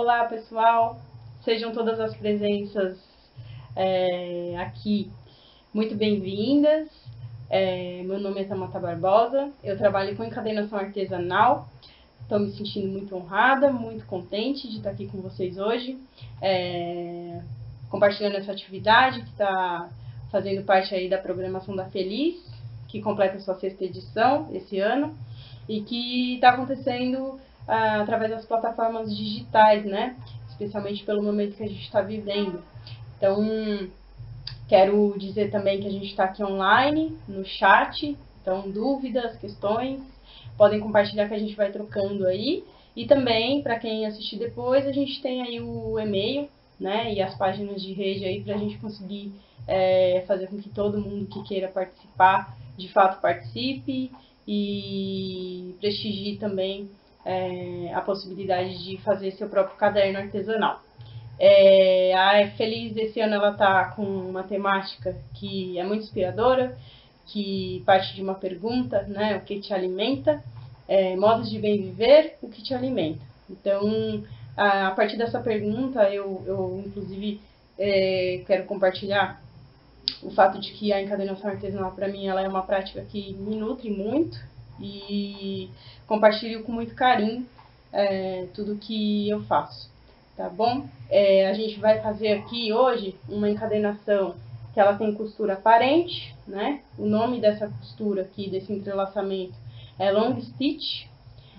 Olá, pessoal! Sejam todas as presenças aqui muito bem-vindas. Meu nome é Tamata Barbosa, eu trabalho com encadernação artesanal. Estou me sentindo muito honrada, muito contente de estar aqui com vocês hoje, compartilhando essa atividade que está fazendo parte aí da programação da Feliz, que completa sua 6ª edição esse ano, e que está acontecendo através das plataformas digitais, né? Especialmente pelo momento que a gente está vivendo. Então, quero dizer também que a gente está aqui online, no chat, então dúvidas, questões, podem compartilhar que a gente vai trocando aí. E também, para quem assistir depois, a gente tem aí o e-mail, né? E as páginas de rede aí para a gente conseguir fazer com que todo mundo que queira participar, de fato participe e prestigie também a possibilidade de fazer seu próprio caderno artesanal. A Feliz esse ano ela está com uma temática que é muito inspiradora, que parte de uma pergunta, né? O que te alimenta? Modos de bem viver, o que te alimenta? Então, a partir dessa pergunta, eu inclusive quero compartilhar o fato de que a encadernação artesanal, para mim, ela é uma prática que me nutre muito e compartilho com muito carinho tudo que eu faço, tá bom? A gente vai fazer aqui hoje uma encadernação que ela tem costura aparente, né? O nome dessa costura aqui, desse entrelaçamento, é long stitch.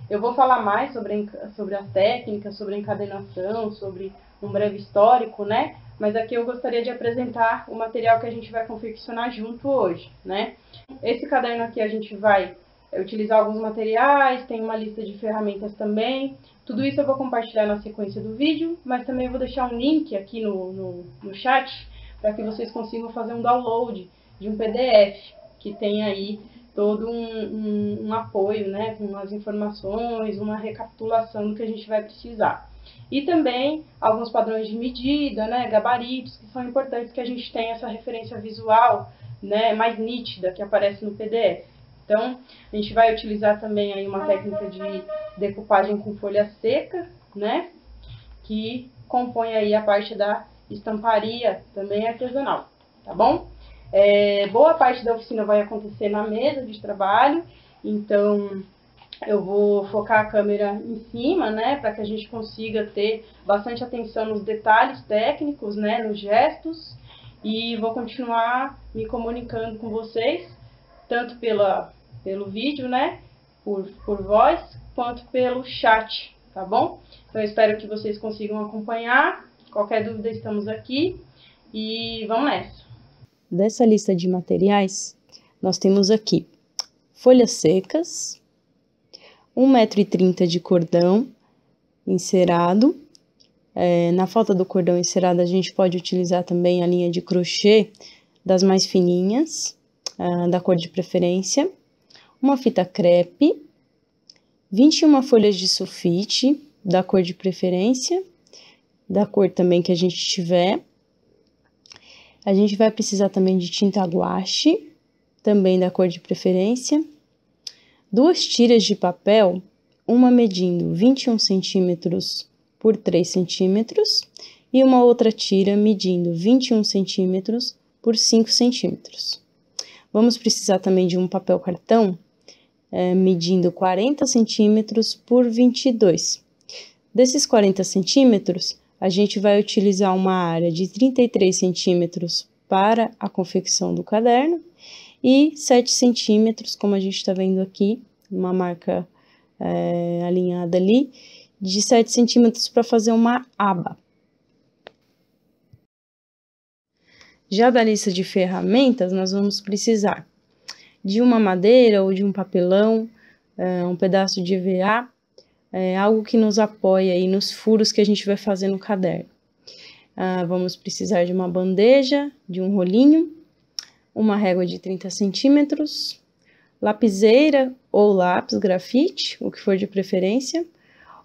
Eu vou falar mais sobre as técnicas, sobre a encadernação, sobre um breve histórico, né? Mas aqui eu gostaria de apresentar o material que a gente vai confeccionar junto hoje, né? Esse caderno aqui a gente vai utilizar alguns materiais, tem uma lista de ferramentas também. Tudo isso eu vou compartilhar na sequência do vídeo, mas também eu vou deixar um link aqui no chat para que vocês consigam fazer um download de um PDF que tem aí todo um apoio, né, com as informações, uma recapitulação do que a gente vai precisar. E também alguns padrões de medida, né, gabaritos, que são importantes que a gente tenha essa referência visual, né, mais nítida que aparece no PDF. Então, a gente vai utilizar também aí uma técnica de decupagem com folha seca, né, que compõe aí a parte da estamparia também artesanal, tá bom? Boa parte da oficina vai acontecer na mesa de trabalho, então eu vou focar a câmera em cima, né, para que a gente consiga ter bastante atenção nos detalhes técnicos, né, nos gestos, e vou continuar me comunicando com vocês, tanto pelo vídeo, né, por voz, quanto pelo chat, tá bom? Então eu espero que vocês consigam acompanhar. Qualquer dúvida, estamos aqui e vamos nessa. Dessa lista de materiais, nós temos aqui folhas secas, 1,30 m de cordão encerado. Na falta do cordão encerado, a gente pode utilizar também a linha de crochê das mais fininhas, da cor de preferência, uma fita crepe, 21 folhas de sulfite, da cor de preferência, da cor também que a gente tiver. A gente vai precisar também de tinta guache, também da cor de preferência, 2 tiras de papel, uma medindo 21 centímetros por 3 centímetros e uma outra tira medindo 21 centímetros por 5 centímetros. Vamos precisar também de um papel cartão, medindo 40 centímetros por 22. Desses 40 centímetros, a gente vai utilizar uma área de 33 centímetros para a confecção do caderno e 7 centímetros, como a gente está vendo aqui, uma marca alinhada ali, de 7 centímetros para fazer uma aba. Já da lista de ferramentas, nós vamos precisar de uma madeira ou de um papelão, um pedaço de EVA, algo que nos apoie aí nos furos que a gente vai fazer no caderno. Vamos precisar de uma bandeja, de um rolinho, uma régua de 30 centímetros, lapiseira ou lápis grafite, o que for de preferência,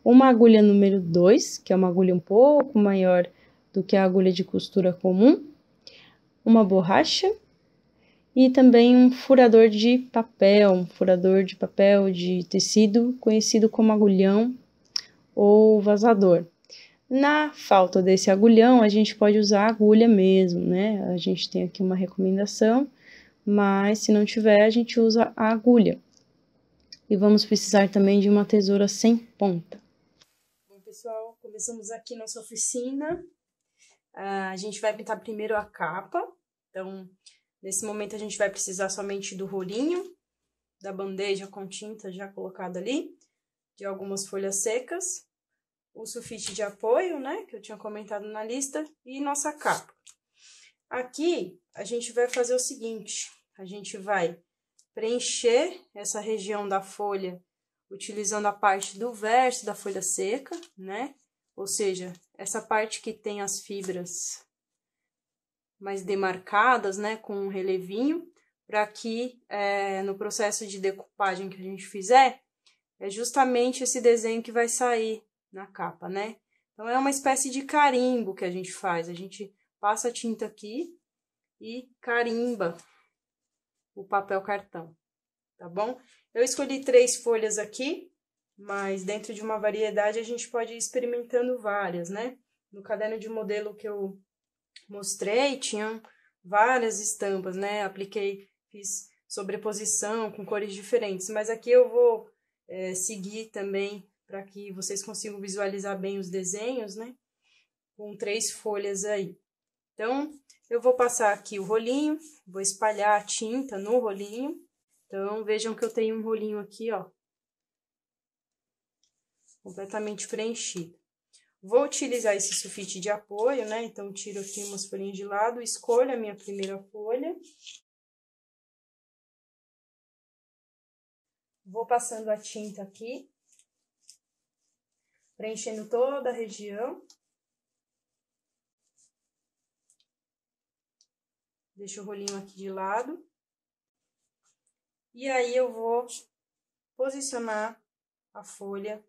uma agulha número 2, que é uma agulha um pouco maior do que a agulha de costura comum, uma borracha e também um furador de papel, de tecido, conhecido como agulhão ou vazador. Na falta desse agulhão, a gente pode usar a agulha mesmo, né? A gente tem aqui uma recomendação, mas se não tiver, a gente usa a agulha. E vamos precisar também de uma tesoura sem ponta. Bom, pessoal, começamos aqui nossa oficina. A gente vai pintar primeiro a capa. Então, nesse momento, a gente vai precisar somente do rolinho, da bandeja com tinta já colocada ali, de algumas folhas secas, o sulfite de apoio, né, que eu tinha comentado na lista, e nossa capa. Aqui, a gente vai fazer o seguinte, a gente vai preencher essa região da folha utilizando a parte do verso da folha seca, né, ou seja, essa parte que tem as fibras mais demarcadas, né, com um relevinho, para que no processo de decupagem que a gente fizer, é justamente esse desenho que vai sair na capa, né? Então, é uma espécie de carimbo que a gente faz. A gente passa a tinta aqui e carimba o papel cartão, tá bom? Eu escolhi 3 folhas aqui, mas dentro de uma variedade a gente pode ir experimentando várias, né? No caderno de modelo que eu mostrei, tinham várias estampas, né? Fiz sobreposição com cores diferentes, mas aqui eu vou seguir também para que vocês consigam visualizar bem os desenhos, né? Com 3 folhas aí. Então, eu vou passar aqui o rolinho, vou espalhar a tinta no rolinho. Então, vejam que eu tenho um rolinho aqui, ó, completamente preenchido. Vou utilizar esse sulfite de apoio, né? Então, tiro aqui umas folhinhas de lado, escolho a minha primeira folha. Vou passando a tinta aqui, preenchendo toda a região. Deixo o rolinho aqui de lado. E aí, eu vou posicionar a folha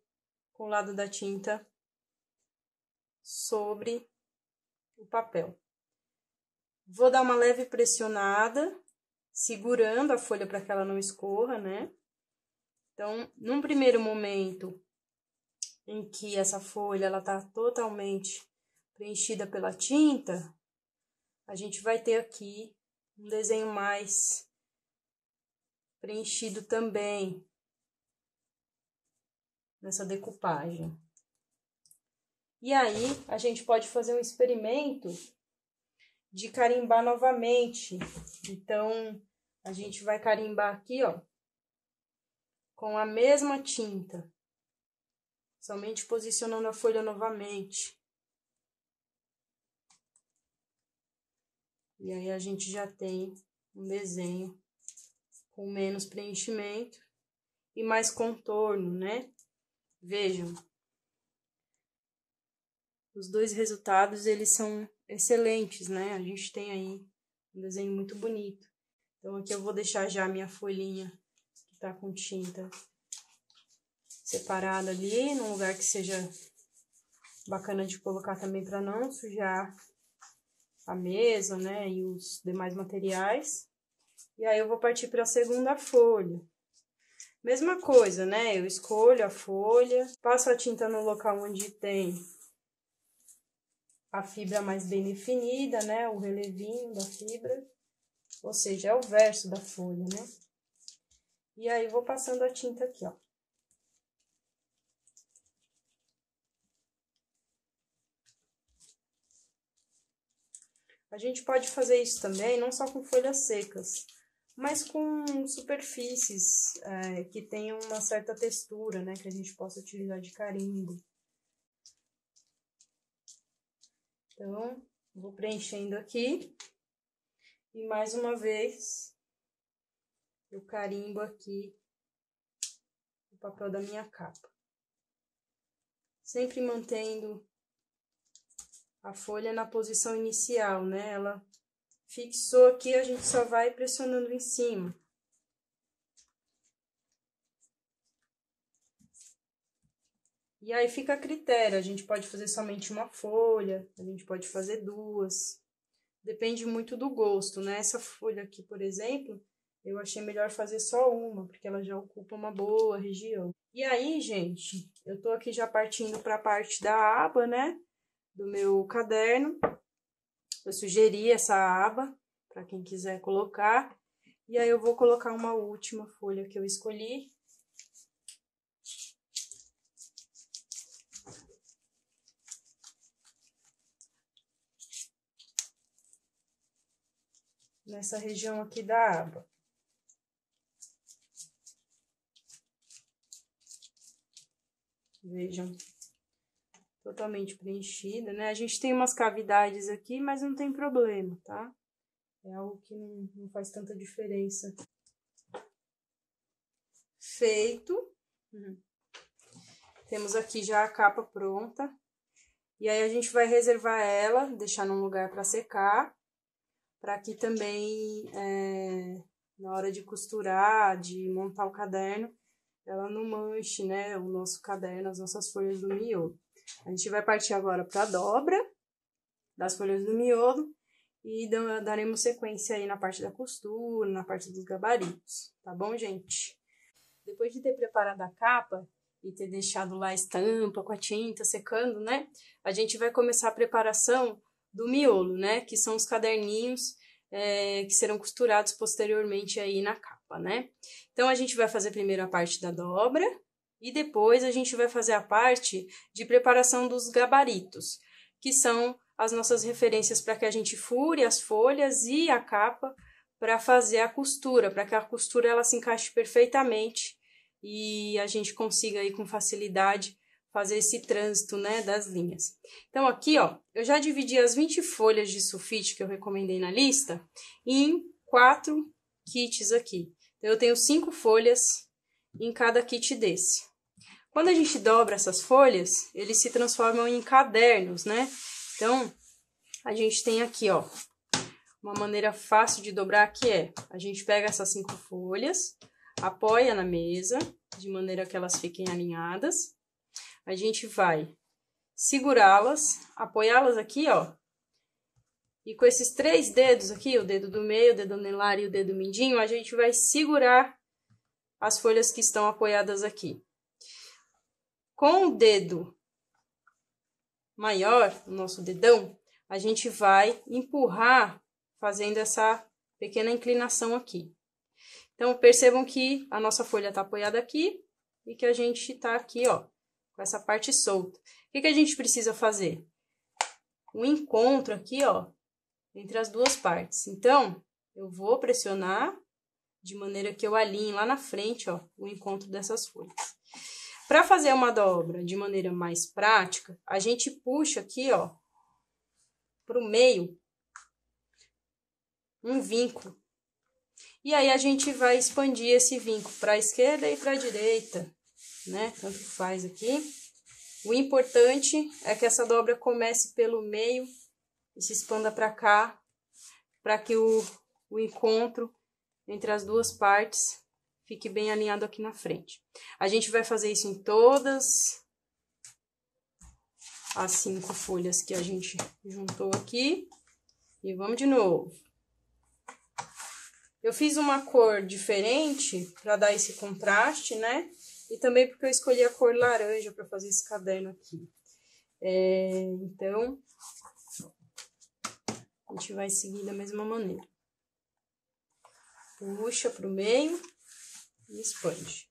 com o lado da tinta sobre o papel. Vou dar uma leve pressionada, segurando a folha para que ela não escorra, né? Então, num primeiro momento em que essa folha ela tá totalmente preenchida pela tinta, a gente vai ter aqui um desenho mais preenchido também nessa decupagem. E aí, a gente pode fazer um experimento de carimbar novamente. Então, a gente vai carimbar aqui, ó, com a mesma tinta, somente posicionando a folha novamente. E aí, a gente já tem um desenho com menos preenchimento e mais contorno, né? Vejam, os dois resultados, eles são excelentes, né? A gente tem aí um desenho muito bonito. Então, aqui eu vou deixar já a minha folhinha, que tá com tinta separada ali, num lugar que seja bacana de colocar também para não sujar a mesa, né? E os demais materiais. E aí, eu vou partir para a segunda folha. Mesma coisa, né? Eu escolho a folha, passo a tinta no local onde tem a fibra mais bem definida, né? O relevinho da fibra, ou seja, é o verso da folha, né? E aí, vou passando a tinta aqui, ó. A gente pode fazer isso também, não só com folhas secas, mas com superfícies que tenham uma certa textura, né? Que a gente possa utilizar de carimbo. Então, vou preenchendo aqui. E mais uma vez, eu carimbo aqui o papel da minha capa. Sempre mantendo a folha na posição inicial, né? Ela fixou aqui, a gente só vai pressionando em cima. E aí fica a critério, a gente pode fazer somente uma folha, a gente pode fazer 2. Depende muito do gosto, né? Essa folha aqui, por exemplo, eu achei melhor fazer só uma, porque ela já ocupa uma boa região. E aí, gente, eu tô aqui já partindo para a parte da aba, né? do meu caderno. Eu sugeri essa aba para quem quiser colocar. E aí eu vou colocar uma última folha que eu escolhi. Nessa região aqui da aba. Vejam, totalmente preenchida, né? A gente tem umas cavidades aqui, mas não tem problema, tá? É algo que não faz tanta diferença. Feito. Temos aqui já a capa pronta. E aí a gente vai reservar ela, deixar num lugar para secar, para que também, na hora de costurar, de montar o caderno, ela não manche, né, o nosso caderno, as nossas folhas do miolo. A gente vai partir agora para a dobra das folhas do miolo e daremos sequência aí na parte da costura, na parte dos gabaritos, tá bom, gente? Depois de ter preparado a capa e ter deixado lá a estampa com a tinta secando, né, a gente vai começar a preparação do miolo, né, que são os caderninhos que serão costurados posteriormente aí na capa, né? Então, a gente vai fazer primeiro a parte da dobra e depois a gente vai fazer a parte de preparação dos gabaritos, que são as nossas referências para que a gente fure as folhas e a capa para fazer a costura, para que a costura ela se encaixe perfeitamente e a gente consiga aí com facilidade fazer esse trânsito, né, das linhas. Então, aqui, ó, eu já dividi as 20 folhas de sulfite que eu recomendei na lista em 4 kits aqui. Então, eu tenho 5 folhas em cada kit desse. Quando a gente dobra essas folhas, eles se transformam em cadernos, né? Então, a gente tem aqui, ó, uma maneira fácil de dobrar que é, a gente pega essas 5 folhas, apoia na mesa, de maneira que elas fiquem alinhadas. A gente vai segurá-las, apoiá-las aqui, ó. E com esses 3 dedos aqui, o dedo do meio, o dedo anelar e o dedo mindinho, a gente vai segurar as folhas que estão apoiadas aqui. Com o dedo maior, o nosso dedão, a gente vai empurrar, fazendo essa pequena inclinação aqui. Então, percebam que a nossa folha está apoiada aqui e que a gente está aqui, ó, com essa parte solta. O que a gente precisa fazer? Um encontro aqui, ó, entre as duas partes. Então, eu vou pressionar de maneira que eu alinhe lá na frente, ó, o encontro dessas folhas. Para fazer uma dobra de maneira mais prática, a gente puxa aqui, ó, para o meio, um vinco. E aí, a gente vai expandir esse vinco para a esquerda e para a direita, né? Tanto faz aqui. O importante é que essa dobra comece pelo meio e se expanda para cá, para que o encontro entre as duas partes fique bem alinhado aqui na frente. A gente vai fazer isso em todas as 5 folhas que a gente juntou aqui. E vamos de novo. Eu fiz uma cor diferente para dar esse contraste, né? E também porque eu escolhi a cor laranja para fazer esse caderno aqui. Então, a gente vai seguir da mesma maneira. Puxa para o meio e expande.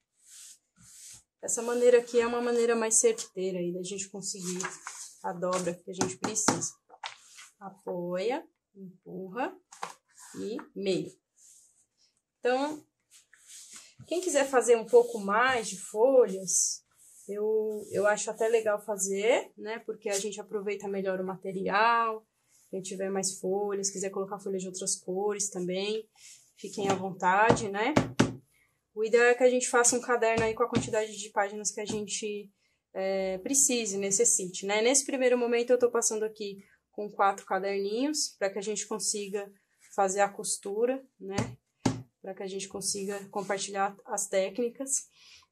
Essa maneira aqui é uma maneira mais certeira aí da gente conseguir a dobra que a gente precisa. Apoia, empurra e meio. Então, quem quiser fazer um pouco mais de folhas, eu acho até legal fazer, né? Porque a gente aproveita melhor o material. Quem tiver mais folhas, quiser colocar folhas de outras cores também, fiquem à vontade, né? O ideal é que a gente faça um caderno aí com a quantidade de páginas que a gente precise, necessite, né? Nesse primeiro momento eu tô passando aqui com 4 caderninhos, para que a gente consiga fazer a costura, né? Para que a gente consiga compartilhar as técnicas.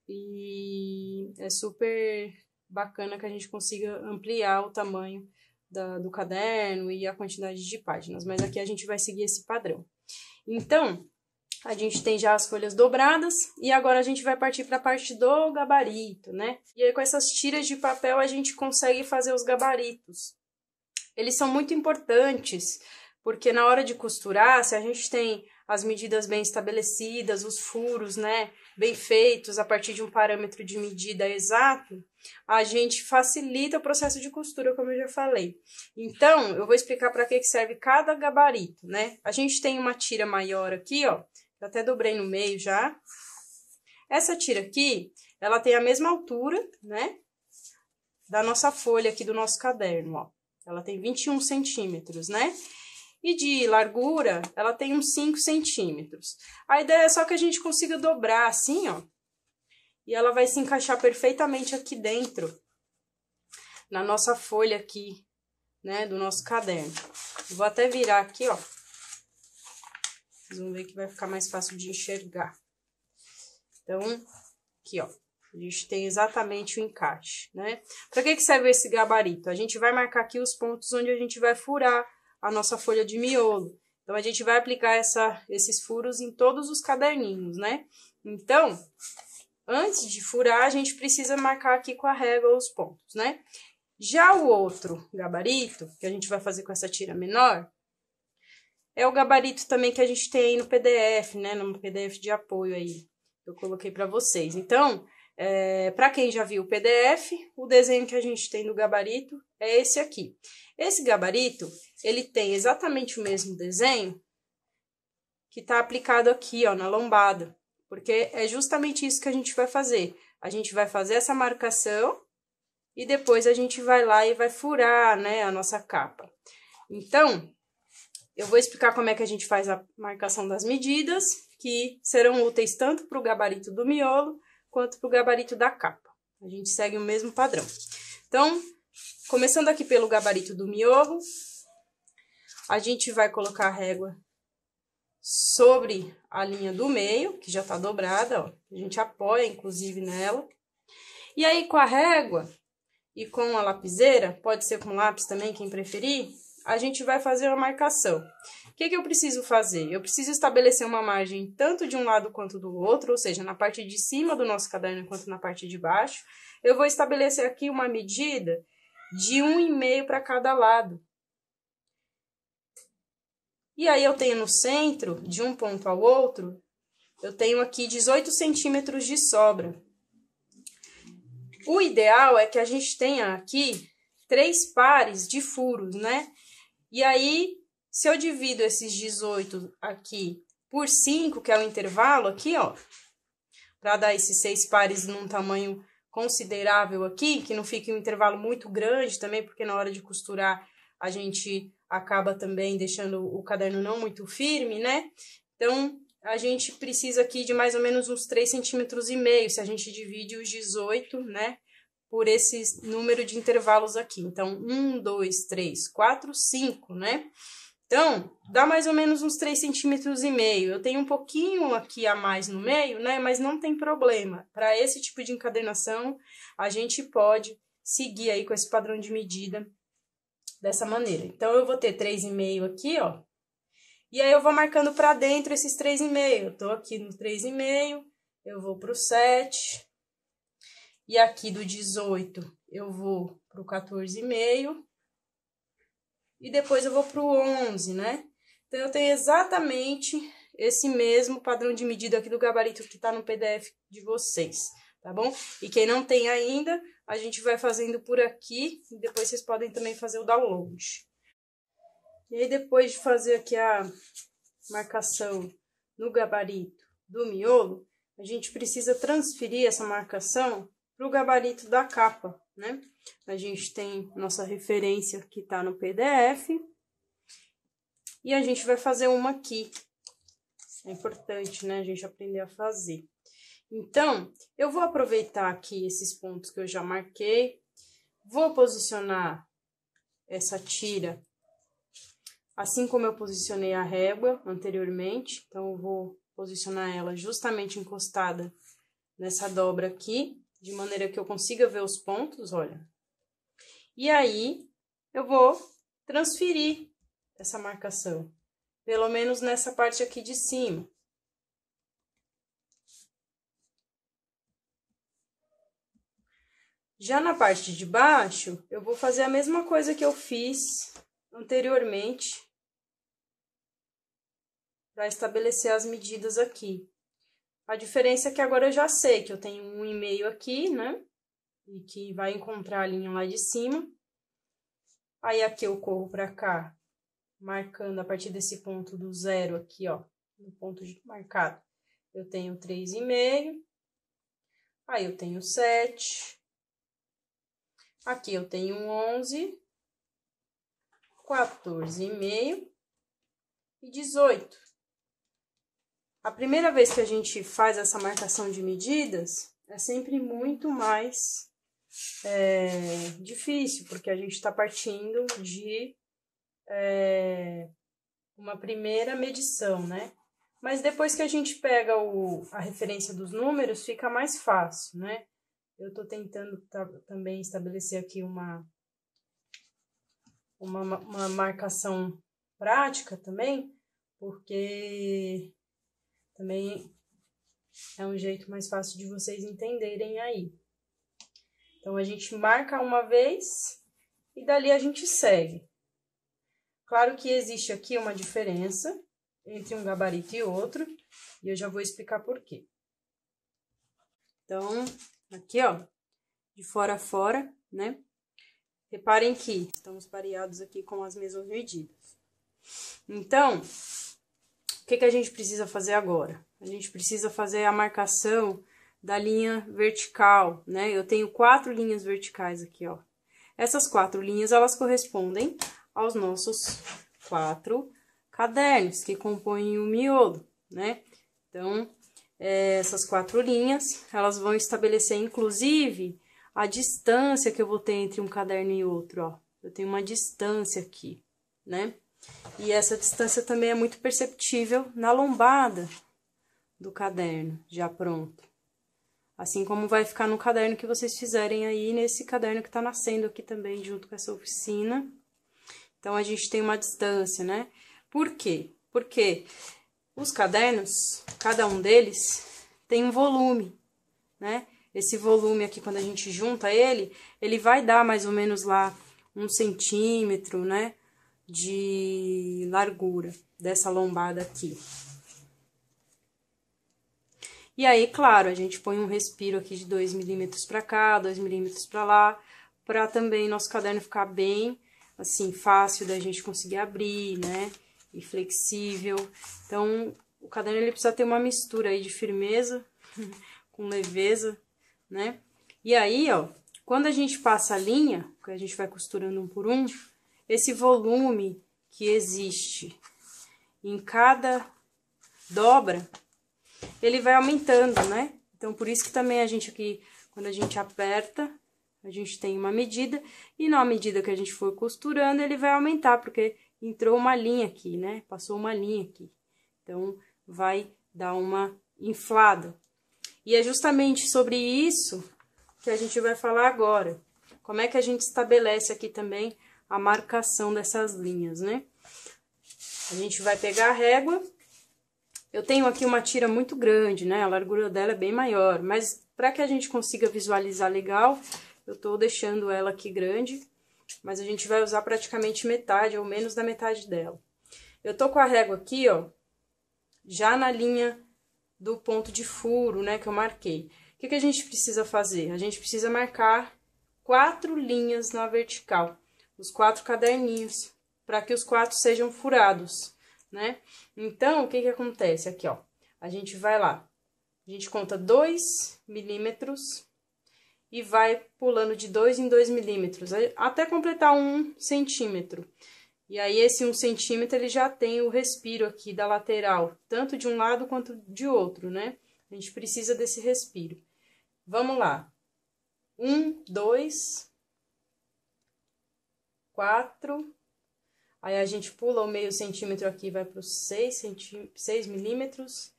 E é super bacana que a gente consiga ampliar o tamanho do caderno e a quantidade de páginas. Mas aqui a gente vai seguir esse padrão. Então, a gente tem já as folhas dobradas e agora a gente vai partir para a parte do gabarito, né? E aí com essas tiras de papel a gente consegue fazer os gabaritos eles são muito importantes, porque na hora de costurar, se a gente tem as medidas bem estabelecidas, os furos, né, bem feitos a partir de um parâmetro de medida exato, a gente facilita o processo de costura, como eu já falei. Então, eu vou explicar para que serve cada gabarito, né? A gente tem uma tira maior aqui, ó, eu até dobrei no meio já. Essa tira aqui, ela tem a mesma altura, né, da nossa folha aqui do nosso caderno, ó. Ela tem 21 centímetros, né? E de largura, ela tem uns 5 centímetros. A ideia é só que a gente consiga dobrar assim, ó. E ela vai se encaixar perfeitamente aqui dentro, na nossa folha aqui, né, do nosso caderno. Eu vou até virar aqui, ó. Vocês vão ver que vai ficar mais fácil de enxergar. Então, aqui, ó. A gente tem exatamente o encaixe, né? Para que serve esse gabarito? A gente vai marcar aqui os pontos onde a gente vai furar a nossa folha de miolo. Então, a gente vai aplicar esses furos em todos os caderninhos, né? Então, antes de furar, a gente precisa marcar aqui com a régua os pontos, né? Já o outro gabarito, que a gente vai fazer com essa tira menor, é o gabarito também que a gente tem aí no PDF, né? No PDF de apoio aí, eu coloquei para vocês. Então, para quem já viu o PDF, o desenho que a gente tem do gabarito é esse aqui. Esse gabarito, ele tem exatamente o mesmo desenho que está aplicado aqui, ó, na lombada. Porque é justamente isso que a gente vai fazer. A gente vai fazer essa marcação e depois a gente vai lá e vai furar, né, a nossa capa. Então, eu vou explicar como é que a gente faz a marcação das medidas, que serão úteis tanto para o gabarito do miolo quanto para o gabarito da capa. A gente segue o mesmo padrão. Então, começando aqui pelo gabarito do miolo, a gente vai colocar a régua sobre a linha do meio, que já está dobrada, ó. A gente apoia, inclusive, nela. E aí, com a régua e com a lapiseira, pode ser com lápis também, quem preferir, a gente vai fazer uma marcação. O que eu preciso fazer? Eu preciso estabelecer uma margem tanto de um lado quanto do outro, ou seja, na parte de cima do nosso caderno quanto na parte de baixo. Eu vou estabelecer aqui uma medida de 1,5 para cada lado. E aí, eu tenho no centro, de um ponto ao outro, eu tenho aqui 18 centímetros de sobra. O ideal é que a gente tenha aqui 3 pares de furos, né? E aí, se eu divido esses 18 aqui por 5, que é o intervalo aqui, ó, para dar esses 6 pares num tamanho considerável aqui, que não fique um intervalo muito grande também, porque na hora de costurar a gente acaba também deixando o caderno não muito firme, né? Então, a gente precisa aqui de mais ou menos uns 3,5 centímetros, se a gente divide os 18, né, por esse número de intervalos aqui. Então, 1, 2, 3, 4, 5, né? Então, dá mais ou menos uns 3,5 centímetros. Eu tenho um pouquinho aqui a mais no meio, né? Mas não tem problema. Para esse tipo de encadernação, a gente pode seguir aí com esse padrão de medida dessa maneira. Então, eu vou ter 3,5 aqui, ó. E aí, eu vou marcando para dentro esses 3,5. Eu tô aqui no 3,5, eu vou pro 7. E aqui do 18, eu vou pro 14,5. E depois eu vou pro 11, né? Então, eu tenho exatamente esse mesmo padrão de medida aqui do gabarito que tá no PDF de vocês, tá bom? E quem não tem ainda, a gente vai fazendo por aqui e depois vocês podem também fazer o download. E aí, depois de fazer aqui a marcação no gabarito do miolo, a gente precisa transferir essa marcação para o gabarito da capa, né? A gente tem nossa referência que está no PDF e a gente vai fazer uma aqui. É importante, né, a gente aprender a fazer. Então, eu vou aproveitar aqui esses pontos que eu já marquei, vou posicionar essa tira assim como eu posicionei a régua anteriormente. Então, eu vou posicionar ela justamente encostada nessa dobra aqui, de maneira que eu consiga ver os pontos, olha. E aí, eu vou transferir essa marcação, pelo menos nessa parte aqui de cima. Já na parte de baixo, eu vou fazer a mesma coisa que eu fiz anteriormente para estabelecer as medidas aqui. A diferença é que agora eu já sei que eu tenho 1,5 aqui, né? E que vai encontrar a linha lá de cima. Aí aqui eu corro para cá, marcando a partir desse ponto do 0 aqui, ó, no ponto marcado. Eu tenho 3,5. Aí eu tenho 7. Aqui eu tenho 11, 14,5 e 18. A primeira vez que a gente faz essa marcação de medidas é sempre muito mais difícil, porque a gente está partindo de uma primeira medição, né? Mas depois que a gente pega a referência dos números, fica mais fácil, né? Eu estou tentando também estabelecer aqui uma marcação prática também, porque também é um jeito mais fácil de vocês entenderem aí. Então, a gente marca uma vez e dali a gente segue. Claro que existe aqui uma diferença entre um gabarito e outro, e eu já vou explicar por quê. Então, aqui, ó, de fora a fora, né? Reparem que estamos pareados aqui com as mesmas medidas. Então, o que a gente precisa fazer agora? A gente precisa fazer a marcação da linha vertical, né? Eu tenho 4 linhas verticais aqui, ó. Essas 4 linhas, elas correspondem aos nossos 4 cadernos que compõem o miolo, né? Então, essas 4 linhas, elas vão estabelecer, inclusive, a distância que eu vou ter entre um caderno e outro, ó. Eu tenho uma distância aqui, né? E essa distância também é muito perceptível na lombada do caderno, já pronto. Assim como vai ficar no caderno que vocês fizerem aí, nesse caderno que tá nascendo aqui também, junto com essa oficina. Então, a gente tem uma distância, né? Por quê? Porque os cadernos, cada um deles, tem um volume, né? Esse volume aqui, quando a gente junta ele vai dar mais ou menos lá 1 centímetro, né? De largura dessa lombada aqui. E aí, claro, a gente põe um respiro aqui de 2 milímetros para cá, 2 milímetros para lá, para também nosso caderno ficar bem, assim, fácil da gente conseguir abrir, né? E flexível. Então, o caderno ele precisa ter uma mistura aí de firmeza com leveza, né? E aí, ó, quando a gente passa a linha, que a gente vai costurando um por um, esse volume que existe em cada dobra, ele vai aumentando, né? Então, por isso que também a gente aqui, quando a gente aperta, a gente tem uma medida, e na medida que a gente for costurando, ele vai aumentar, porque entrou uma linha aqui, né? Passou uma linha aqui. Então, vai dar uma inflada. E é justamente sobre isso que a gente vai falar agora. Como é que a gente estabelece aqui também a marcação dessas linhas, né? A gente vai pegar a régua. Eu tenho aqui uma tira muito grande, né? A largura dela é bem maior, mas para que a gente consiga visualizar legal, eu tô deixando ela aqui grande, mas a gente vai usar praticamente metade, ou menos da metade dela. Eu tô com a régua aqui, ó, já na linha do ponto de furo, né, que eu marquei. O que a gente precisa fazer? A gente precisa marcar 4 linhas na vertical, os 4 caderninhos, para que os 4 sejam furados, né? Então, o que acontece aqui, ó? A gente vai lá, a gente conta 2 milímetros e vai pulando de 2 em 2 milímetros, até completar 1 centímetro. E aí, esse 1 centímetro, ele já tem o respiro aqui da lateral, tanto de um lado quanto de outro, né? A gente precisa desse respiro. Vamos lá. 1, 2, 4. Aí, a gente pula o meio centímetro aqui, vai para os 6 milímetros.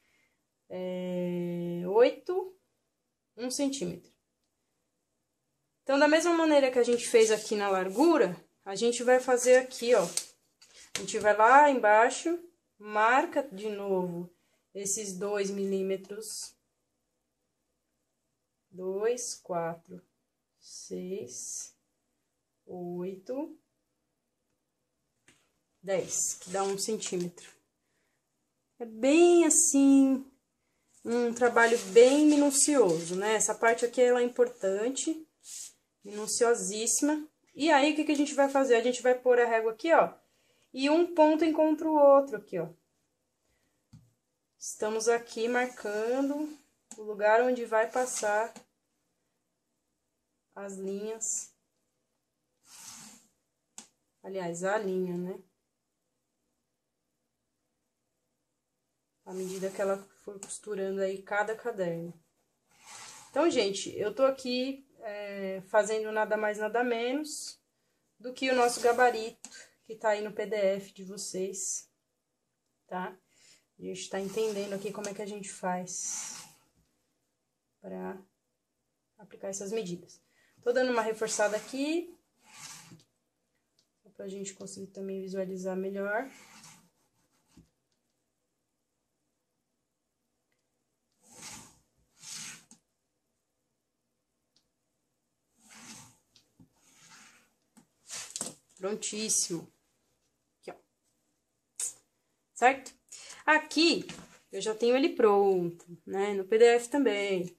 8, 1 centímetro. Então, da mesma maneira que a gente fez aqui na largura, a gente vai fazer aqui, ó. A gente vai lá embaixo, marca de novo esses 2 milímetros. 2, 4, 6, 8, 10, que dá 1 centímetro. É bem assim, um trabalho bem minucioso, né? Essa parte aqui, ela é importante, minuciosíssima. E aí, o que a gente vai fazer? A gente vai pôr a régua aqui, ó, e um ponto encontra o outro aqui, ó. Estamos aqui marcando o lugar onde vai passar as linhas. Aliás, a linha, né? À medida que ela for costurando aí cada caderno. Então, gente, eu tô aqui fazendo nada mais, nada menos do que o nosso gabarito, que tá aí no PDF de vocês, tá? A gente tá entendendo aqui como é que a gente faz para aplicar essas medidas. Tô dando uma reforçada aqui, pra gente conseguir também visualizar melhor. Prontíssimo. Aqui, ó. Certo? Aqui, eu já tenho ele pronto, né? No PDF também.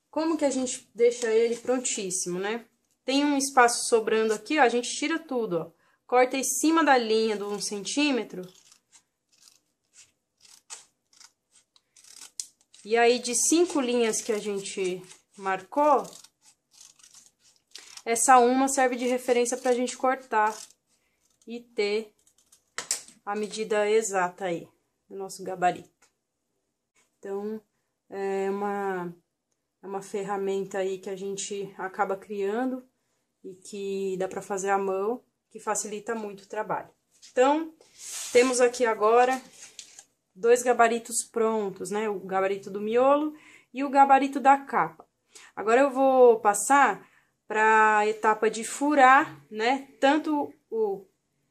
Como que a gente deixa ele prontíssimo, né? Tem um espaço sobrando aqui, ó. A gente tira tudo, ó. Corta em cima da linha do 1 centímetro. E aí, de 5 linhas que a gente marcou, essa uma serve de referência pra gente cortar e ter a medida exata aí do nosso gabarito. Então, é uma ferramenta aí que a gente acaba criando e que dá pra fazer à mão, que facilita muito o trabalho. Então, temos aqui agora 2 gabaritos prontos, né? O gabarito do miolo e o gabarito da capa. Agora, eu vou passar para a etapa de furar, né? Tanto o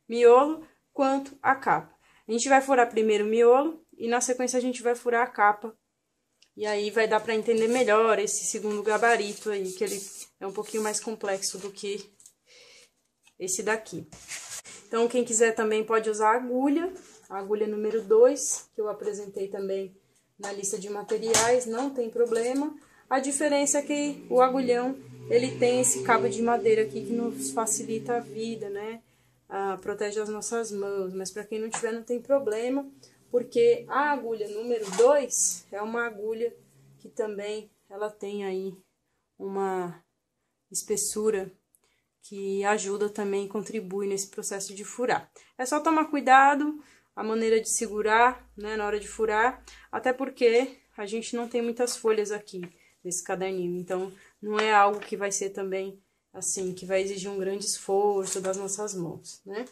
miolo quanto a capa. A gente vai furar primeiro o miolo e na sequência a gente vai furar a capa. E aí vai dar para entender melhor esse segundo gabarito aí, que ele é um pouquinho mais complexo do que esse daqui. Então, quem quiser também pode usar a agulha número 2, que eu apresentei também na lista de materiais, não tem problema. A diferença é que o agulhão, ele tem esse cabo de madeira aqui que nos facilita a vida, né? Protege as nossas mãos, mas para quem não tiver não tem problema, porque a agulha número 2 é uma agulha que também ela tem aí uma espessura que ajuda também, contribui nesse processo de furar. É só tomar cuidado a maneira de segurar, né, na hora de furar, até porque a gente não tem muitas folhas aqui nesse caderninho, então não é algo que vai ser também assim, que vai exigir um grande esforço das nossas mãos, né?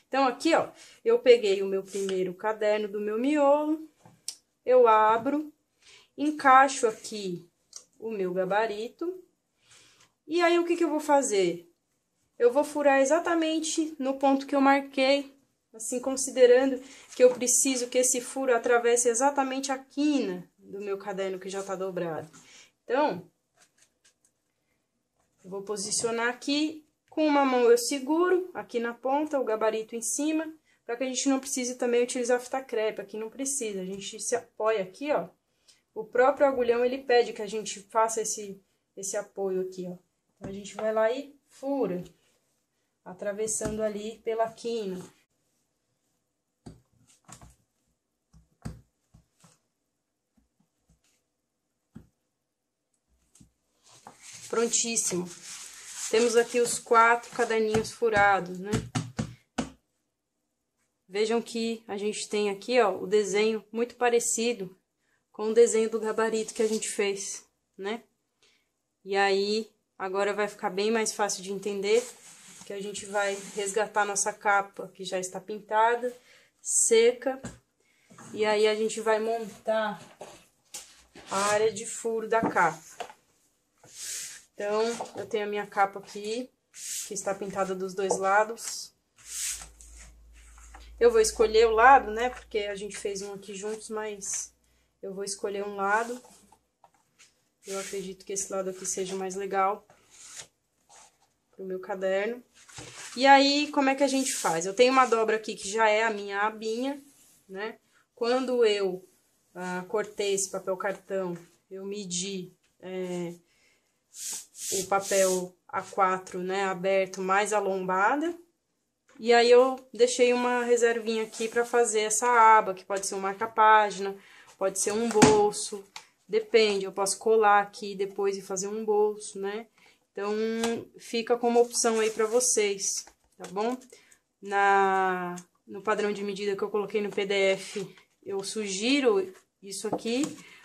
Então, aqui, ó, eu peguei o meu primeiro caderno do meu miolo, eu abro, encaixo aqui o meu gabarito, e aí o que eu vou fazer? Eu vou furar exatamente no ponto que eu marquei, assim, considerando que eu preciso que esse furo atravesse exatamente a quina do meu caderno que já tá dobrado. Então, eu vou posicionar aqui, com uma mão eu seguro aqui na ponta, o gabarito em cima, para que a gente não precise também utilizar fita crepe, aqui não precisa, a gente se apoia aqui, ó. O próprio agulhão, ele pede que a gente faça esse apoio aqui, ó. Então, a gente vai lá e fura, atravessando ali pela quina. Prontíssimo. Temos aqui os 4 caderninhos furados, né? Vejam que a gente tem aqui, ó, o desenho muito parecido com o desenho do gabarito que a gente fez, né? E aí, agora vai ficar bem mais fácil de entender, que a gente vai resgatar nossa capa, que já está pintada, seca, e aí a gente vai montar a área de furo da capa. Então, eu tenho a minha capa aqui, que está pintada dos 2 lados. Eu vou escolher o lado, né, porque a gente fez um aqui juntos, mas eu vou escolher um lado. Eu acredito que esse lado aqui seja mais legal pro meu caderno. E aí, como é que a gente faz? Eu tenho uma dobra aqui que já é a minha abinha, né? Quando eu cortei esse papel cartão, eu medi o papel A4, né, aberto mais a lombada. E aí eu deixei uma reservinha aqui para fazer essa aba, que pode ser um marca-página, pode ser um bolso, depende, eu posso colar aqui depois e fazer um bolso, né? Então, fica como opção aí para vocês, tá bom? No padrão de medida que eu coloquei no PDF, eu sugiro isso aqui,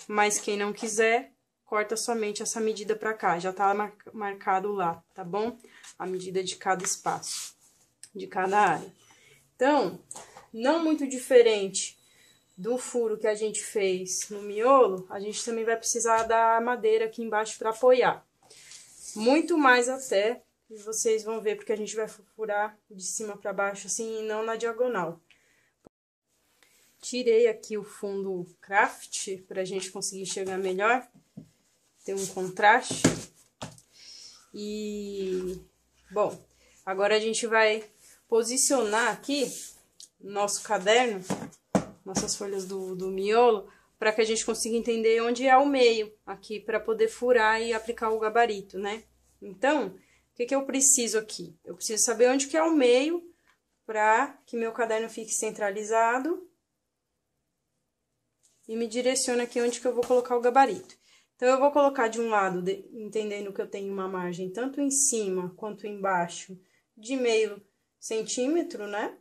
mas quem não quiser, corta somente essa medida para cá, já tá marcado lá, tá bom? A medida de cada espaço, de cada área. Então, não muito diferente do furo que a gente fez no miolo, a gente também vai precisar da madeira aqui embaixo para apoiar. Muito mais até, e vocês vão ver, porque a gente vai furar de cima para baixo assim e não na diagonal. Tirei aqui o fundo craft para a gente conseguir enxergar melhor, ter um contraste. E, bom, agora a gente vai posicionar aqui nosso caderno, nossas folhas do miolo, para que a gente consiga entender onde é o meio aqui, para poder furar e aplicar o gabarito, né? Então, o que eu preciso aqui? Eu preciso saber onde que é o meio, para que meu caderno fique centralizado e me direcione aqui onde que eu vou colocar o gabarito. Então, eu vou colocar de um lado, entendendo que eu tenho uma margem tanto em cima quanto embaixo de meio centímetro, né?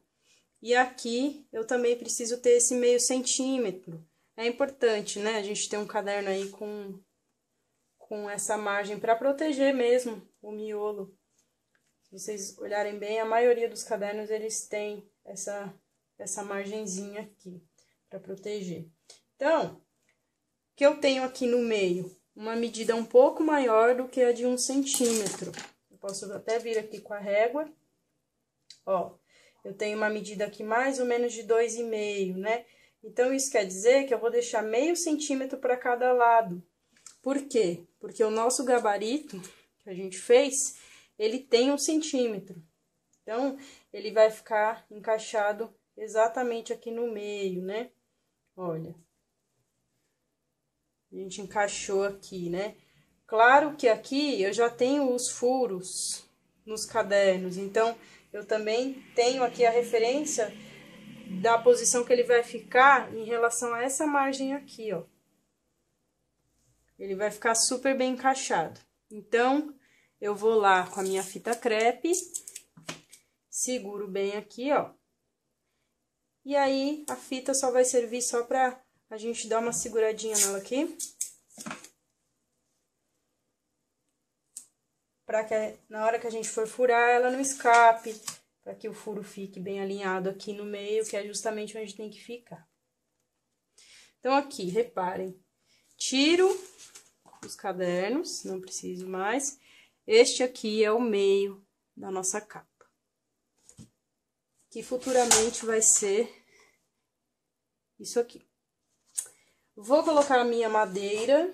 E aqui eu também preciso ter esse meio centímetro. É importante, né? A gente ter um caderno aí com essa margem para proteger mesmo o miolo. Se vocês olharem bem, a maioria dos cadernos, eles têm essa margenzinha aqui para proteger. Então, o que eu tenho aqui no meio? Uma medida um pouco maior do que a de 1 centímetro. Eu posso até vir aqui com a régua. Ó, eu tenho uma medida aqui mais ou menos de 2,5, né? Então, isso quer dizer que eu vou deixar meio centímetro para cada lado. Por quê? Porque o nosso gabarito que a gente fez, ele tem 1 centímetro. Então, ele vai ficar encaixado exatamente aqui no meio, né? Olha. A gente encaixou aqui, né? Claro que aqui eu já tenho os furos nos cadernos, então eu também tenho aqui a referência da posição que ele vai ficar em relação a essa margem aqui, ó. Ele vai ficar super bem encaixado. Então, eu vou lá com a minha fita crepe, seguro bem aqui, ó. E aí, a fita só vai servir só pra a gente dar uma seguradinha nela aqui. Pra que na hora que a gente for furar, ela não escape. Pra que o furo fique bem alinhado aqui no meio, que é justamente onde tem que ficar. Então, aqui, reparem. Tiro os cadernos, não preciso mais. Este aqui é o meio da nossa capa. Que futuramente vai ser isso aqui. Vou colocar a minha madeira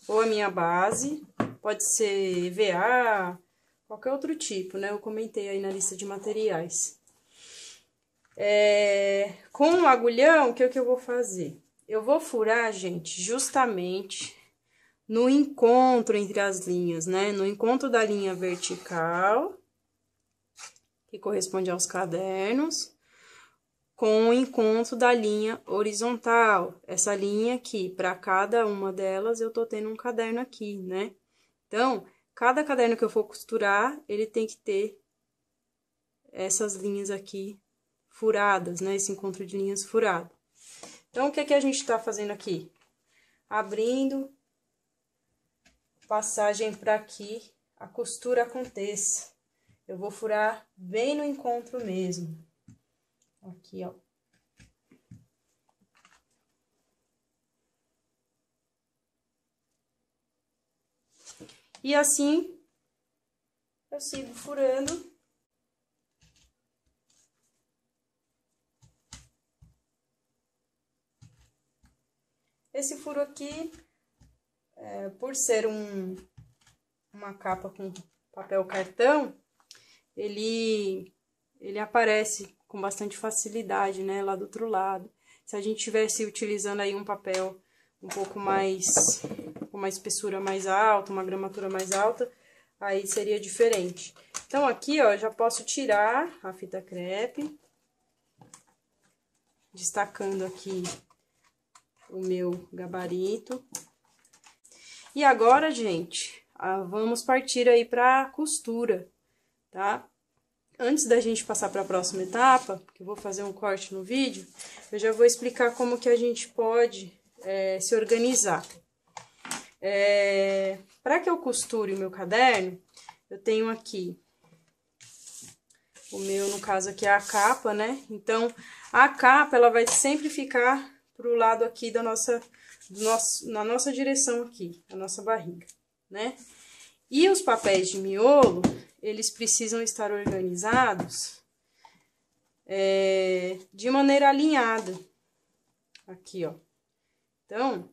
ou a minha base, pode ser EVA, qualquer outro tipo, né? Eu comentei aí na lista de materiais. Com o agulhão, o que eu vou fazer? Eu vou furar, gente, justamente no encontro entre as linhas, né? No encontro da linha vertical, que corresponde aos cadernos, com o encontro da linha horizontal. Essa linha aqui, para cada uma delas, eu tô tendo um caderno aqui, né? Então, cada caderno que eu for costurar, ele tem que ter essas linhas aqui furadas, né? Esse encontro de linhas furado. Então, o que a gente tá fazendo aqui? Abrindo passagem para que a costura aconteça. Eu vou furar bem no encontro mesmo. Aqui, ó. E assim, eu sigo furando. Esse furo aqui, por ser uma capa com papel cartão, ele aparece com bastante facilidade, né, lá do outro lado. Se a gente estivesse utilizando aí um papel um pouco mais, com uma espessura mais alta, uma gramatura mais alta, aí seria diferente. Então, aqui, ó, já posso tirar a fita crepe, destacando aqui o meu gabarito. E agora, gente, vamos partir aí para a costura, tá? Antes da gente passar para a próxima etapa, que eu vou fazer um corte no vídeo, eu já vou explicar como que a gente pode se organizar. Para que eu costure o meu caderno, eu tenho aqui o meu, no caso aqui é a capa, né? Então, a capa, ela vai sempre ficar pro lado aqui na nossa direção aqui, a nossa barriga, né? E os papéis de miolo, eles precisam estar organizados de maneira alinhada. Aqui, ó. Então,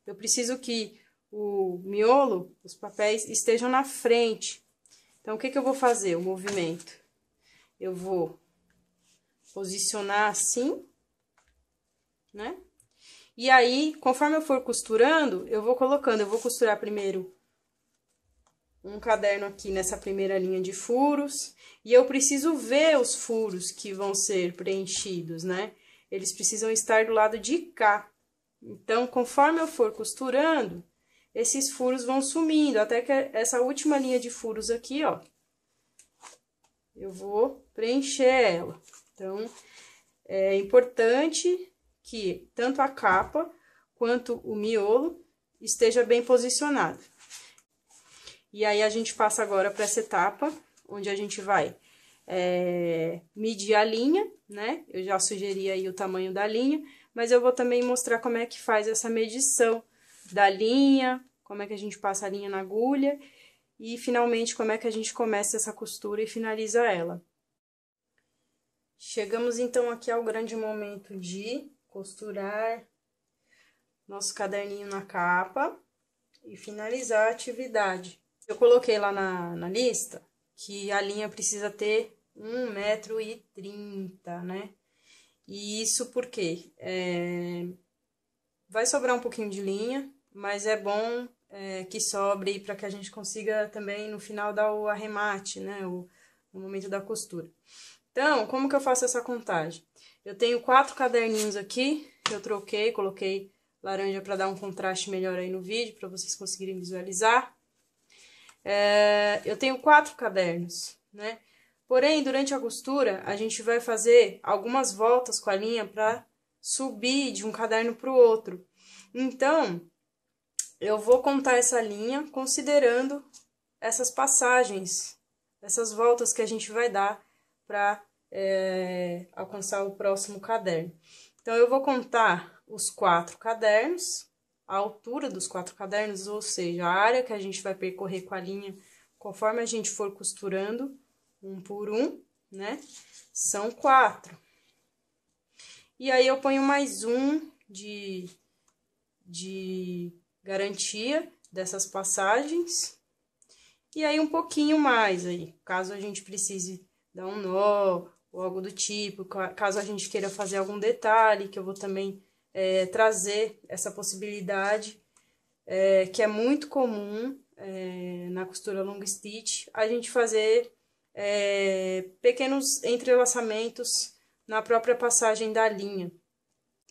eu preciso que o miolo, os papéis, estejam na frente. Então, o que que eu vou fazer? O movimento. Eu vou posicionar assim, né? E aí, conforme eu for costurando, eu vou colocando. Eu vou costurar primeiro um caderno aqui nessa primeira linha de furos. E eu preciso ver os furos que vão ser preenchidos, né? Eles precisam estar do lado de cá. Então, conforme eu for costurando, esses furos vão sumindo, até que essa última linha de furos aqui, ó, eu vou preencher ela. Então, é importante que tanto a capa quanto o miolo esteja bem posicionado. E aí, a gente passa agora para essa etapa, onde a gente vai medir a linha, né? Eu já sugeri aí o tamanho da linha, mas eu vou também mostrar como é que faz essa medição da linha, como é que a gente passa a linha na agulha e, finalmente, como é que a gente começa essa costura e finaliza ela. Chegamos, então, aqui ao grande momento de costurar nosso caderninho na capa e finalizar a atividade. Eu coloquei lá na lista que a linha precisa ter 1,30 m, né? E isso porque vai sobrar um pouquinho de linha, mas é bom que sobre para que a gente consiga também no final dar o arremate, né? No momento da costura. Então, como que eu faço essa contagem? Eu tenho 4 caderninhos aqui, eu troquei, coloquei laranja para dar um contraste melhor aí no vídeo, para vocês conseguirem visualizar. Eu tenho 4 cadernos, né? Porém, durante a costura, a gente vai fazer algumas voltas com a linha para subir de um caderno para o outro. Então, eu vou contar essa linha considerando essas passagens, essas voltas que a gente vai dar para alcançar o próximo caderno. Então, eu vou contar os 4 cadernos, a altura dos 4 cadernos, ou seja, a área que a gente vai percorrer com a linha conforme a gente for costurando, um por um, né? São 4. E aí, eu ponho mais um de garantia dessas passagens. E aí, um pouquinho mais aí, caso a gente precise dar um nó ou algo do tipo, caso a gente queira fazer algum detalhe, que eu vou também trazer essa possibilidade, que é muito comum na costura long stitch, a gente fazer pequenos entrelaçamentos na própria passagem da linha.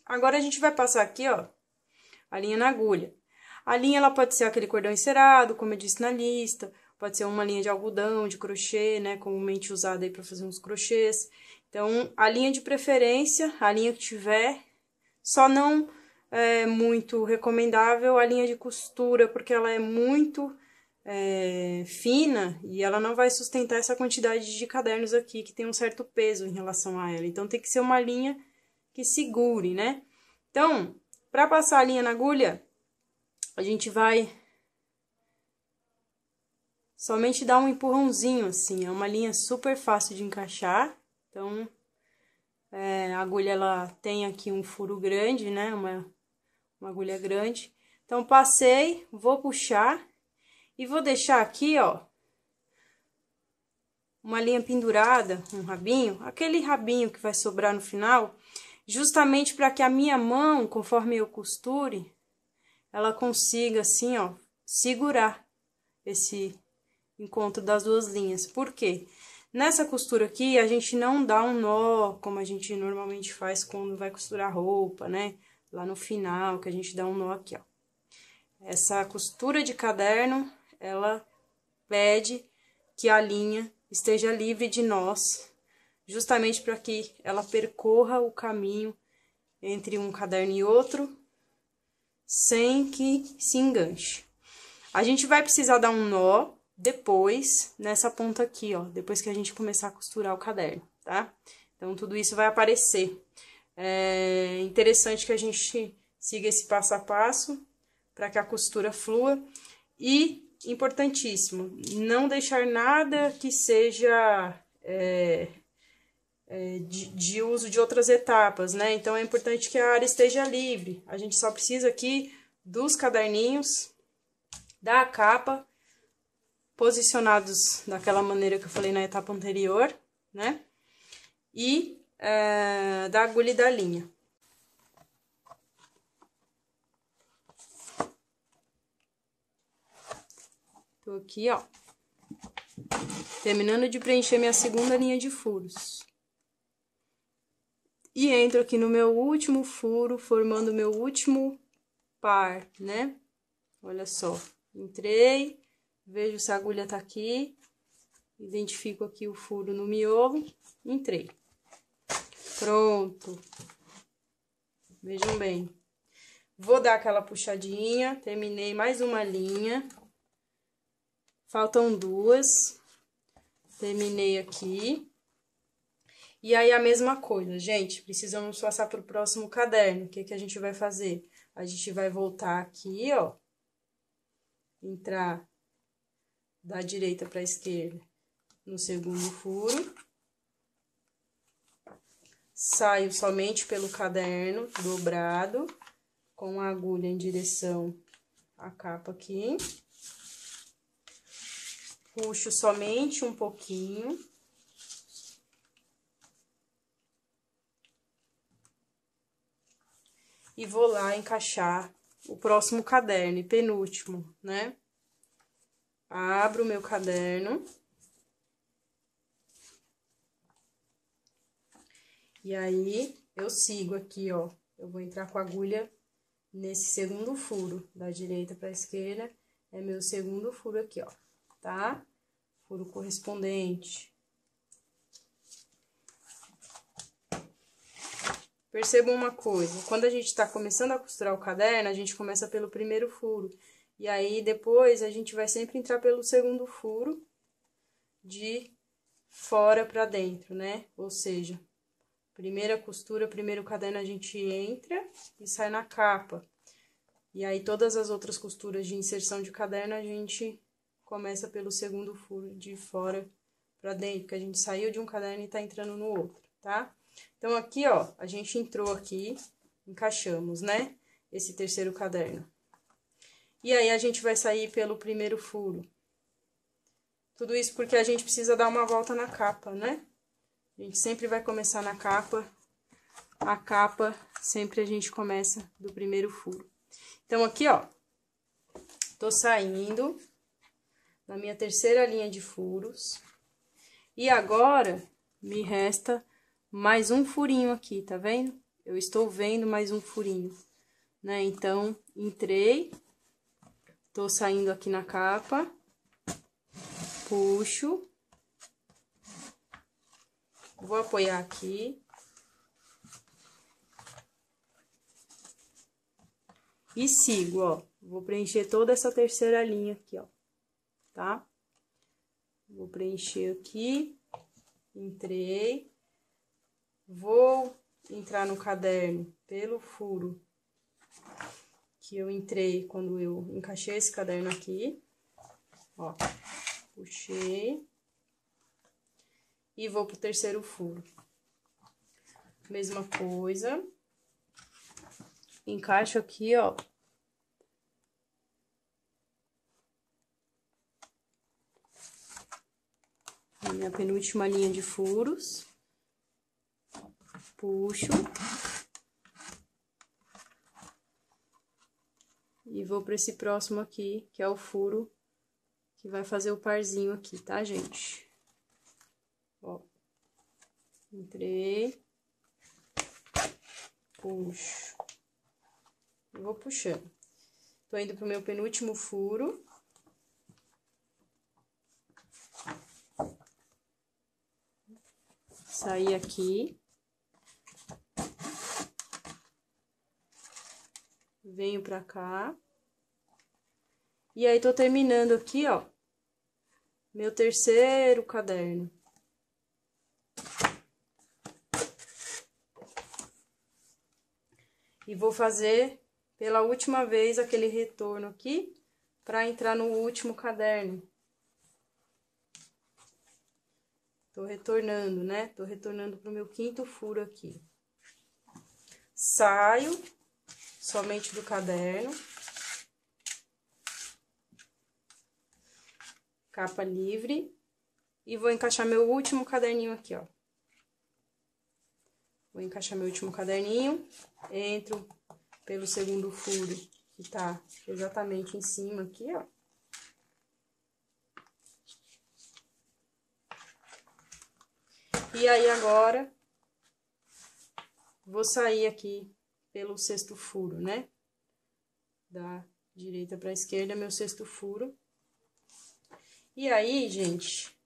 Agora, a gente vai passar aqui, ó, a linha na agulha. A linha, ela pode ser aquele cordão encerado, como eu disse na lista, pode ser uma linha de algodão, de crochê, né, comumente usada aí para fazer uns crochês. Então, a linha de preferência, a linha que tiver, só não é muito recomendável a linha de costura, porque ela é muito fina e ela não vai sustentar essa quantidade de cadernos aqui, que tem um certo peso em relação a ela. Então, tem que ser uma linha que segure, né? Então, para passar a linha na agulha, a gente vai somente dar um empurrãozinho, assim. É uma linha super fácil de encaixar. Então, a agulha, ela tem aqui um furo grande, né? Uma agulha grande. Então, passei, vou puxar e vou deixar aqui, ó, uma linha pendurada, um rabinho, aquele rabinho que vai sobrar no final, justamente para que a minha mão, conforme eu costure, ela consiga assim, ó, segurar esse encontro das duas linhas. Por quê? Nessa costura aqui, a gente não dá um nó, como a gente normalmente faz quando vai costurar roupa, né? Lá no final, que a gente dá um nó aqui, ó. Essa costura de caderno, ela pede que a linha esteja livre de nós, justamente para que ela percorra o caminho entre um caderno e outro, sem que se enganche. A gente vai precisar dar um nó depois, nessa ponta aqui, ó, depois que a gente começar a costurar o caderno, tá? Então, tudo isso vai aparecer. É interessante que a gente siga esse passo a passo, para que a costura flua. E, importantíssimo, não deixar nada que seja de uso de outras etapas, né? Então, é importante que a área esteja livre. A gente só precisa aqui dos caderninhos, da capa, posicionados daquela maneira que eu falei na etapa anterior, né? E da agulha e da linha. Tô aqui, ó, terminando de preencher minha segunda linha de furos. E entro aqui no meu último furo, formando o meu último par, né? Olha só, entrei, vejo se a agulha tá aqui, identifico aqui o furo no miolo, entrei. Pronto. Vejam bem. Vou dar aquela puxadinha, terminei mais uma linha. Faltam duas. Terminei aqui. E aí, a mesma coisa, gente, precisamos passar para o próximo caderno. O que que a gente vai fazer? A gente vai voltar aqui, ó. Entrar da direita para a esquerda no segundo furo. Saio somente pelo caderno dobrado, com a agulha em direção à capa aqui. Puxo somente um pouquinho. E vou lá encaixar o próximo caderno, e penúltimo, né? Abro o meu caderno. E aí, eu sigo aqui, ó. Eu vou entrar com a agulha nesse segundo furo, da direita para a esquerda. É meu segundo furo aqui, ó, tá? Furo correspondente. Percebam uma coisa, quando a gente tá começando a costurar o caderno, a gente começa pelo primeiro furo. E aí, depois, a gente vai sempre entrar pelo segundo furo de fora pra dentro, né? Ou seja, primeira costura, primeiro caderno, a gente entra e sai na capa. E aí, todas as outras costuras de inserção de caderno, a gente começa pelo segundo furo de fora pra dentro, porque a gente saiu de um caderno e tá entrando no outro, tá? Então, aqui, ó, a gente entrou aqui, encaixamos, né? Esse terceiro caderno. E aí, a gente vai sair pelo primeiro furo. Tudo isso porque a gente precisa dar uma volta na capa, né? A gente sempre vai começar na capa. A capa, sempre a gente começa do primeiro furo. Então, aqui, ó, tô saindo da minha terceira linha de furos. E agora, me resta mais um furinho aqui, tá vendo? Eu estou vendo mais um furinho, né? Então, entrei, tô saindo aqui na capa, puxo, vou apoiar aqui. E sigo, ó, vou preencher toda essa terceira linha aqui, ó, tá? Vou preencher aqui, entrei. Vou entrar no caderno pelo furo que eu entrei quando eu encaixei esse caderno aqui. Ó, puxei. E vou pro terceiro furo. Mesma coisa. Encaixo aqui, ó. minha penúltima linha de furos. Puxo. E vou para esse próximo aqui, que é o furo que vai fazer o parzinho aqui, tá, gente? Ó. Entrei. Puxo. E vou puxando. Tô indo pro meu penúltimo furo. Saí aqui. Venho pra cá. E aí, tô terminando aqui, ó, meu terceiro caderno. E vou fazer pela última vez aquele retorno aqui pra entrar no último caderno. Tô retornando, né? Tô retornando pro meu quinto furo aqui. Saio somente do caderno. Capa livre. E vou encaixar meu último caderninho aqui, ó. Vou encaixar meu último caderninho. Entro pelo segundo furo, que tá exatamente em cima aqui, ó. E aí, agora, vou sair aqui pelo sexto furo, né? Da direita pra esquerda, meu sexto furo. E aí, gente,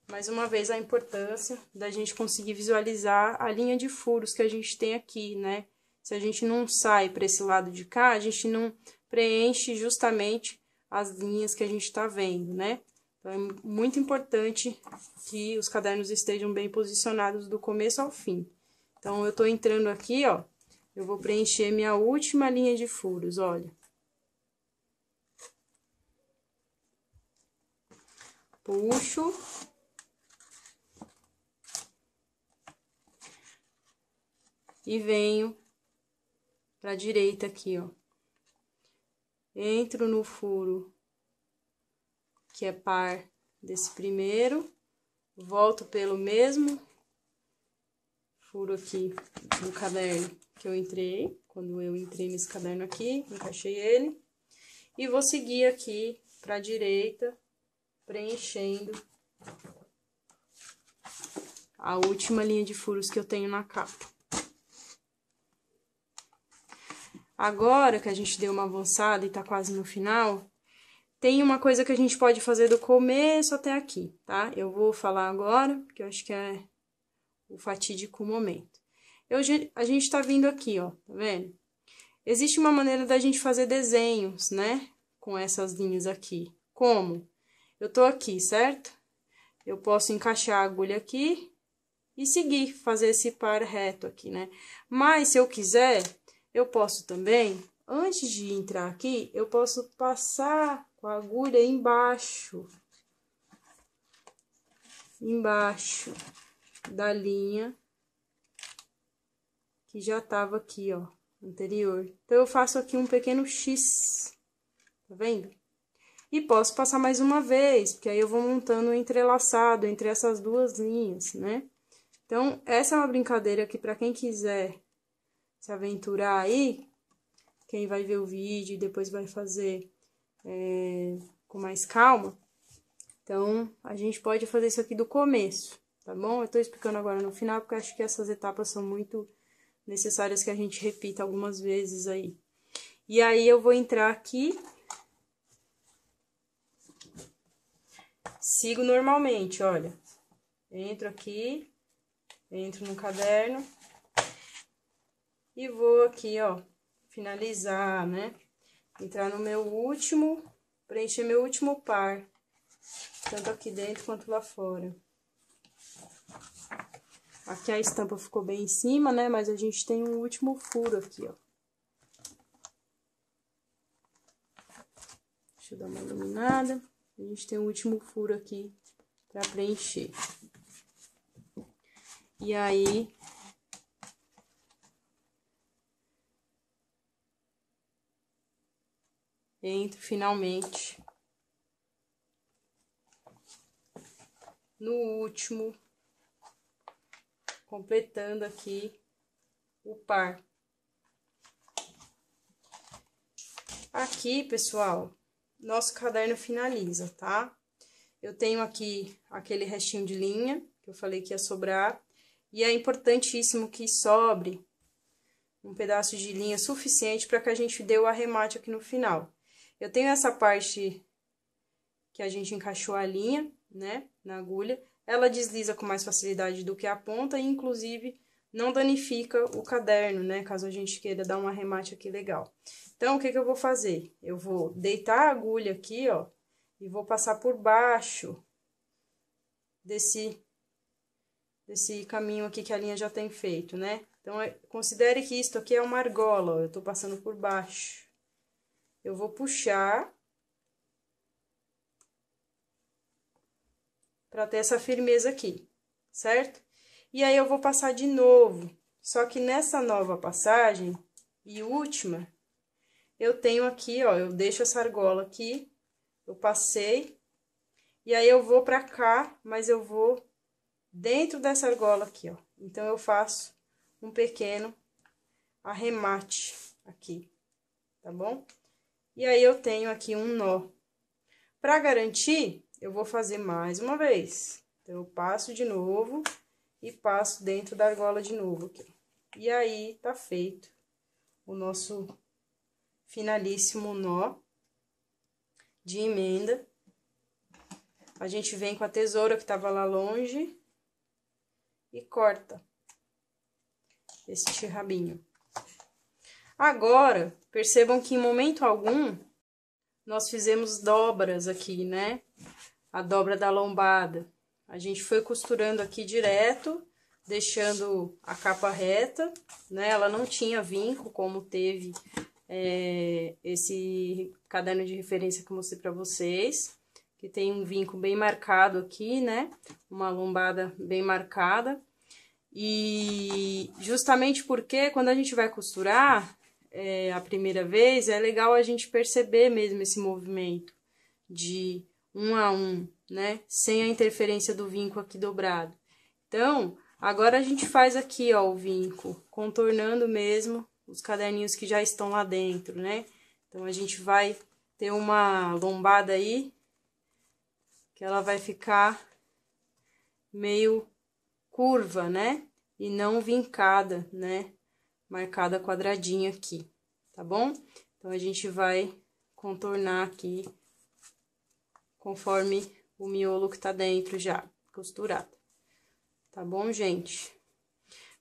mais uma vez a importância da gente conseguir visualizar a linha de furos que a gente tem aqui, né? Se a gente não sai para esse lado de cá, a gente não preenche justamente as linhas que a gente tá vendo, né? Então, é muito importante que os cadernos estejam bem posicionados do começo ao fim. Então, eu tô entrando aqui, ó, eu vou preencher minha última linha de furos, olha. Puxo. E venho pra direita aqui, ó. Entro no furo que é par desse primeiro, volto pelo mesmo furo aqui no caderno que eu entrei, quando eu entrei nesse caderno aqui, encaixei ele, e vou seguir aqui pra direita, preenchendo a última linha de furos que eu tenho na capa. Agora que a gente deu uma avançada e tá quase no final, tem uma coisa que a gente pode fazer do começo até aqui, tá? Eu vou falar agora, porque eu acho que é o fatídico momento. A gente tá vindo aqui, ó, tá vendo? Existe uma maneira da gente fazer desenhos, né? Com essas linhas aqui. Como? Eu tô aqui, certo? Eu posso encaixar a agulha aqui e seguir, fazer esse par reto aqui, né? Mas, se eu quiser, eu posso também, antes de entrar aqui, eu posso passar com a agulha embaixo da linha que já tava aqui, ó, anterior. Então, eu faço aqui um pequeno X, tá vendo? E posso passar mais uma vez, porque aí eu vou montando um entrelaçado entre essas duas linhas, né? Então, essa é uma brincadeira que para quem quiser se aventurar aí, quem vai ver o vídeo e depois vai fazer com mais calma, então, a gente pode fazer isso aqui do começo, tá bom? Eu tô explicando agora no final, porque eu acho que essas etapas são muito necessárias que a gente repita algumas vezes aí. E aí, eu vou entrar aqui, sigo normalmente, olha. Entro aqui, entro no caderno e vou aqui, ó, finalizar, né? Entrar no meu último, preencher meu último par, tanto aqui dentro quanto lá fora. Aqui a estampa ficou bem em cima, né? Mas a gente tem um último furo aqui, ó. Deixa eu dar uma iluminada. A gente tem um último furo aqui pra preencher. E aí, entro finalmente no último, completando aqui o par. Aqui, pessoal, nosso caderno finaliza, tá? Eu tenho aqui aquele restinho de linha, que eu falei que ia sobrar, e é importantíssimo que sobre um pedaço de linha suficiente para que a gente dê o arremate aqui no final. Eu tenho essa parte que a gente encaixou a linha, né, na agulha, ela desliza com mais facilidade do que a ponta e, inclusive, não danifica o caderno, né, caso a gente queira dar um arremate aqui legal. Então, o que que eu vou fazer? Eu vou deitar a agulha aqui, ó, e vou passar por baixo desse caminho aqui que a linha já tem feito, né? Então, considere que isto aqui é uma argola, ó, eu tô passando por baixo. Eu vou puxar para ter essa firmeza aqui, certo? E aí, eu vou passar de novo, só que nessa nova passagem e última, eu tenho aqui, ó, eu deixo essa argola aqui, eu passei, e aí eu vou pra cá, mas eu vou dentro dessa argola aqui, ó. Então, eu faço um pequeno arremate aqui, tá bom? E aí, eu tenho aqui um nó. Pra garantir, eu vou fazer mais uma vez. Então, eu passo de novo e passo dentro da argola de novo aqui. E aí, tá feito o nosso finalíssimo nó de emenda. A gente vem com a tesoura que tava lá longe e corta este rabinho. Agora, percebam que em momento algum nós fizemos dobras aqui, né? A dobra da lombada. A gente foi costurando aqui direto, deixando a capa reta, né? Ela não tinha vinco, como teve esse caderno de referência que eu mostrei pra vocês, que tem um vinco bem marcado aqui, né? Uma lombada bem marcada. E justamente porque quando a gente vai costurar a primeira vez, é legal a gente perceber mesmo esse movimento de um a um, né? Sem a interferência do vinco aqui dobrado. Então, agora a gente faz aqui, ó, o vinco, contornando mesmo os caderninhos que já estão lá dentro, né? Então, a gente vai ter uma lombada aí, que ela vai ficar meio curva, né? E não vincada, né? Marcada quadradinha aqui, tá bom? Então, a gente vai contornar aqui conforme o miolo que tá dentro já, costurado. Tá bom, gente?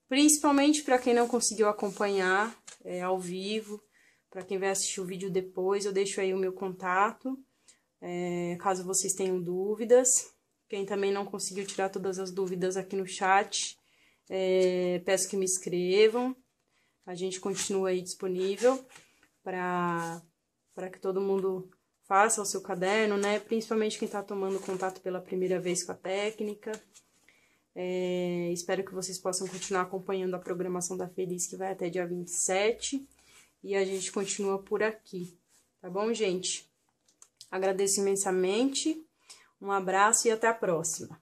Principalmente para quem não conseguiu acompanhar ao vivo, para quem vai assistir o vídeo depois, eu deixo aí o meu contato, caso vocês tenham dúvidas. Quem também não conseguiu tirar todas as dúvidas aqui no chat, peço que me escrevam. A gente continua aí disponível para que todo mundo faça o seu caderno, né? Principalmente quem está tomando contato pela primeira vez com a técnica. Espero que vocês possam continuar acompanhando a programação da Feliz, que vai até dia 27. E a gente continua por aqui, tá bom, gente? Agradeço imensamente, um abraço e até a próxima.